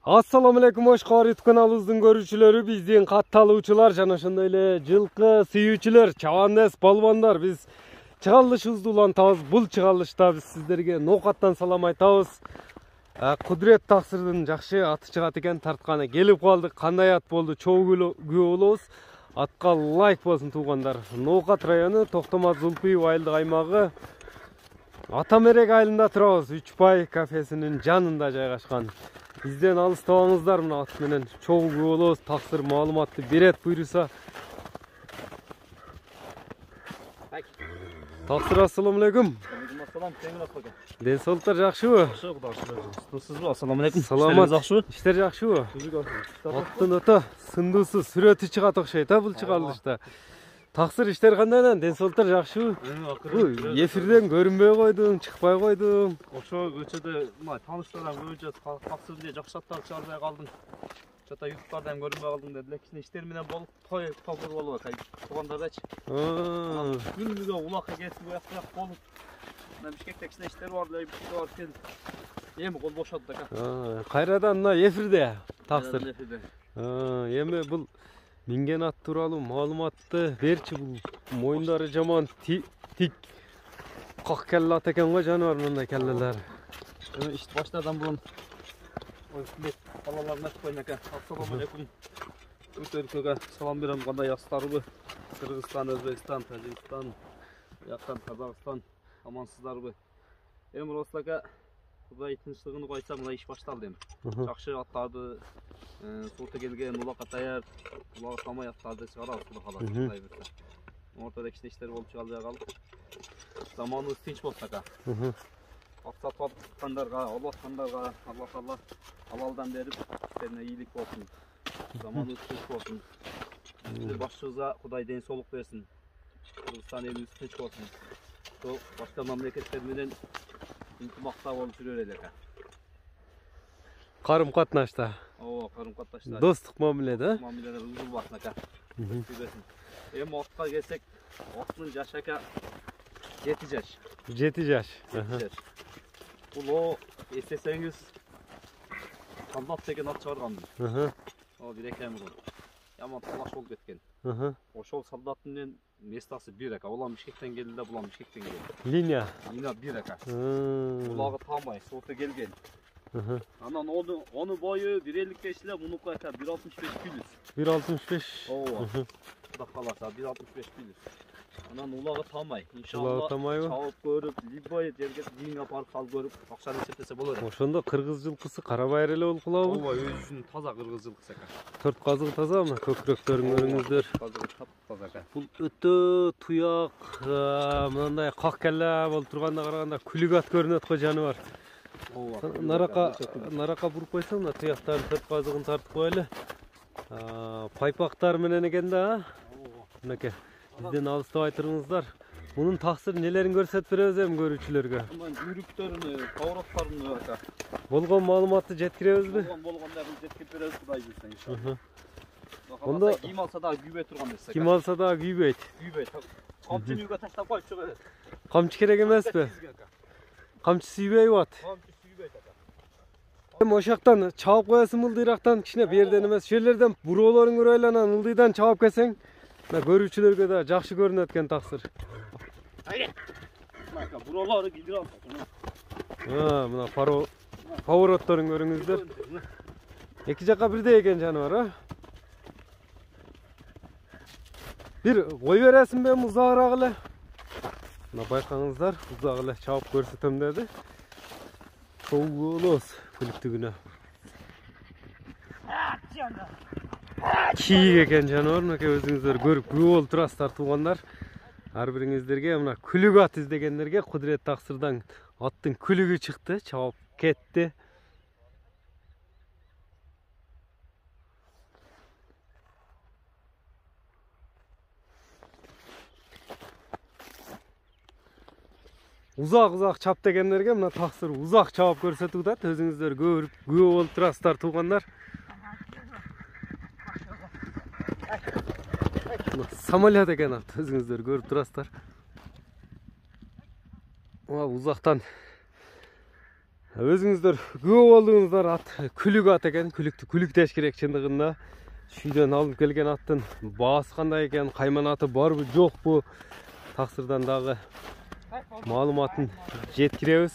Assalamu alaikum Oşkar YouTube kanalımızın görüşçüleri, bizden kattalığıçılar, jana ошондой эле жылкы сүйүүчүлөр, чабандес балбандар, biz чыгарылышыбызды улантабыз. Бул чыгарылышта biz сиздерге ноокаттан салам айтабыз. Кудурет таксырдын жакшы аты чыгат экен, тартканы келип калдык. Кандай ат болду? Чогуу күбө болобуз. Атка лайк болсун туугандар. Ноокат району Токтомат Зулпиев айылдык аймагы Атамерек айылында турабыз. 3 пай кафесинин жанында жайгашкан. Bizden alыстабаңыздар, мына ат менен чогуу күбө болобуз. Таксыр маалыматты берет буйруса. Таксыр, ассаламу алейкум. Ассалам, темир атпака. Ден соолуктар жакшыбы? Жакшы, Кудайга шүгүр. Тусузбу? Ассаламу алейкум. Саламат. Жакшыбы? Иштер жакшыбы? Аттын өтө сындуусу сүрөтү чыгат окшойт, бул чыгарылышта. Таксыр, иштер кандай анан? Ден соолуктар жакшыбы? Эфирден көрүнбөй койдуң, чыкпай койдуң. Ошо көчөдө мына тааныштардан көбүнчө таксыр дие жакшы аттарды чыгарбай калдың. Чата ютубтарда ham көрүнбөй калдың дедилер. Кичине иштер менен болуп, той болуп атат. Туугандардачы. Күнүгө улакка кетип буяк болуп. Мына Бишкекте кичине иштер бар, бишке барып келдим. Эми кол бошоду да. Кайрадан мына эфирде таксыр. Эми бул минген ат тууралуу маалыматты берчи. Бул моюндары жаман тик как келе ат экен го, жаныбар мындай келелер. Ишти баштардан бурун балаларына айтып коеюн экен. Ассаламу алейкум. Өтө өлкөгө салам берем, кандай аксыздарбы? Кыргызстан, Өзбекстан, Тажикстан, жактан Казакстан, амансыздарбы? Эми Ростака, Кудай тынчтыгын койсо, мына иш башталды эми. Жакшы аттарды сорто келген, улакка даяр, улакка тамай аттарды чыгарабыз, Кудай кааласа, Кудай буйрса. Ортодо кичине иштер болуп чыгалбай калды. Заманыбыз тынч болсун ака. Ат сатып аткандарга, алаткандарга Алла Таала алалдан берип, иштерине ийгилик болсун. Заманыбыз тынч болсун. Биздин башчыбызга Кудай ден соолук берсин. Кыргызстан элибиз тынч болсун. Ошо башка мамлекеттер менен ынтымакта болуп жүрөр элек. Карым катнашта. Ооба, карым катнашта. Достук мамиледе, мамилелер узулбасын ака. Эми отка келсек, оттун жашы ака 7 жаш. 7 жаш. Бул эстесеңиз Талдат деген ат чыгарганбыз. О, 1-2 ай мурун. Яман талаш болуп кеткен. Ошол солдаттын менен местасы бир ака. Улам Бишкектен келди да, булам Бишкектен келди. Линия бир ака. Булагы таамай, сорто келген. Анан onu boyu 1.55 эле, мунуку ака 1.65 плюс. 1.65. Ооба. Кудай кааласа 1.65 плюс. Анан улагы таамай. Иншалла чабып көрүп, любой жерге дин апарып салып көрүп, акчаны эсептесе болот. Ошондо кыргыз жылкысы карабайыр эле болуп калабы? Ооба, өзүнүн таза кыргыз жылкысы ака. Төрт казыгы таза мына көкүрөктөрүн көрүңүздөр. Казыгы таза ака. Бул өтө туяк, мындай как келе болуп турганда караганда күлүк ат көрүнөт го, жаныбар. Нарака буруп койсоң, мына туяктарын төрт казыгын тартып коелу. Пайпактар менен экен да. Мынакей. Бизден алыстабай туруңуздар. Мунун таксыр нелерин көрсөтүп беребиз эми көрүүчүлөргө. Мына үйрүктөрүн, павроттарын ака. Болгон маалыматты жеткиребизби? Болгондорун жеткирип беребиз, Кудай буйрса иншалла. Ондо ким алса да күйбөй турган эмес. Ким алса да күйбөйт. Күйбөйт. Камчыны үйгө таштап коюп чыга берет. Камчы керек эмеспи? Камчы сүйбөйбү ат? Камчы сүйбөйт ака. Эми ошоктон чабып коесуң, ылдыйрактан, кичине берден эмес, ошол жерлерден буроолорун көрөйлү, анан ылдыйдан чабып келсең, мына көрүүчүлөргө да жакшы көрүнөт экен таксыр. Ака, буроолору кийдирип алып. Мына поворотторун көрүңүздөр. Эки жакка бирдей экен, жаныбар, Бир кой бересиңби эми узагыраак эле? Мына байкаңыздар, узак эле чабып көрсөтөм деди. Чогуу болобуз күлүктүгүнө. Кийик экен, жаныбар, мынакей өзүңүздөр көрүп күбө болуп турасыздар туугандар. Ар бириңиздерге мына күлүк ат издегендерге Кудурет таксырдан аттын күлүгү чыкты, чабып кетти. Узак чап дегендерге мына таксыр узак чабып көрсөтүп атат. Өзүңүздөр көрүп күбө болуп турасыздар туугандар. Самолет экен ат, өзүңүздөр көрүп турасыздар. Узактан Өзүңүздөр көп болдуңуздар, ат күлүк ат экен, күлүк деш керек чындыгында. Шүйдөн алып келген аттын баасы кандай экен, кайман аты барбы жокпу, таксырдан дагы маалыматын жеткиребиз.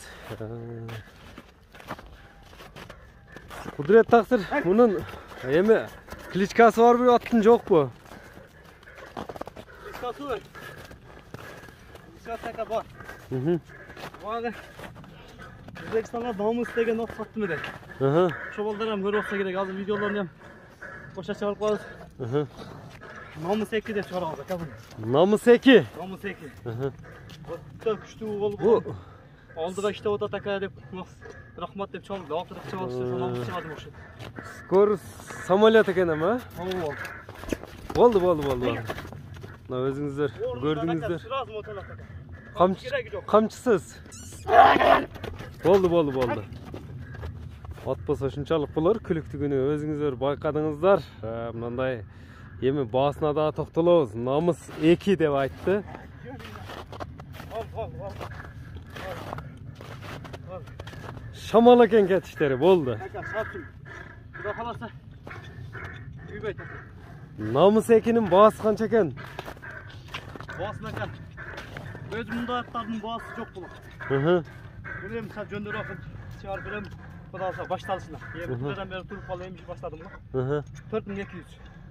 Кудурет таксыр, мунун эми кличкасы барбы, аттын жокпу? Кличкасы бар. Кличкасы бар. Бага Өзбекстанга намыс деген ат саттым эле. Ошо балдар ham көрүп атса керек. Азыр видеолорун ham кошо чыгарып коебуз. Намыс 2 деп чыгарабыз ака буну. Намыс 2. Намыс 2. Өтө күчтүү болуп. Алдыга иштеп атат ака деп рахмат деп чалды. Акыркы чыгабыз, намыс чыгардым ошо. Скоро самолет экен эми, Болду. Мына өзүңүздөр көрдүңүздөр. Камчысыз. Болду. Ат болсо ушунчалык болор, күлүктүгүнү өзүңүздөр байкадыңыздар. Мындай эми баасына да токтолобуз. Намыс 2 деп айтты. Шамал экен кетиштери, болду. Куда каласа үйбөйт. Намыс 2'nin баасы канча экен? Баасын ака. Өз мында аттардын баасы жок болот. Бул эми жөндөр акып чыгарып берем. Кудаса башталышына. Эми бери туруп калып эми баштадым го. 4200.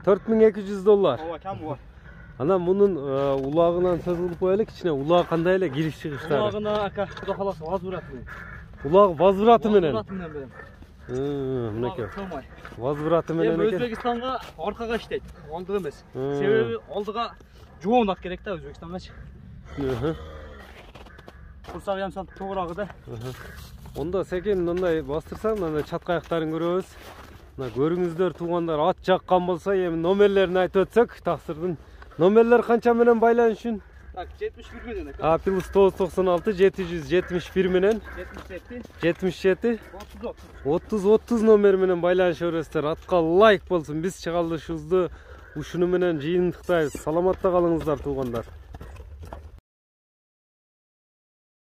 4200 доллар. Ооба, кам бар. Ana bunun ulağından söz kılıp koyalım, içine ulağı kandayla giriş çıkışları. Ulağına aka kuda kalası vazvuratı mı? Ulağ vazvuratı menen. Vazvuratı menen benim. Mineke. Vazvuratı menen. Özbekistan'a arkaga işleydi. Oldu emez. Sebebi olduga joğun at gerek de Özbekistan'a. Kursaq yam sal toğrağı da. Onda sekin onday bastırsan onda çatqa ayakların görüyoruz. Görüңүздөр туғандар, ат жаққан болса, ем номерлерін айтып өтсек, тақсырдың номерлер қанша менен байланыш үшін? Так, 71 менен. Плюс 996 771 менен 77 30 номер менен байланыш өрөстер. Атқа лайк болсын, біз чыгалышыбызды ушуну менен жыйынтыктайбыз. Саламатта калыңыздар туғандар.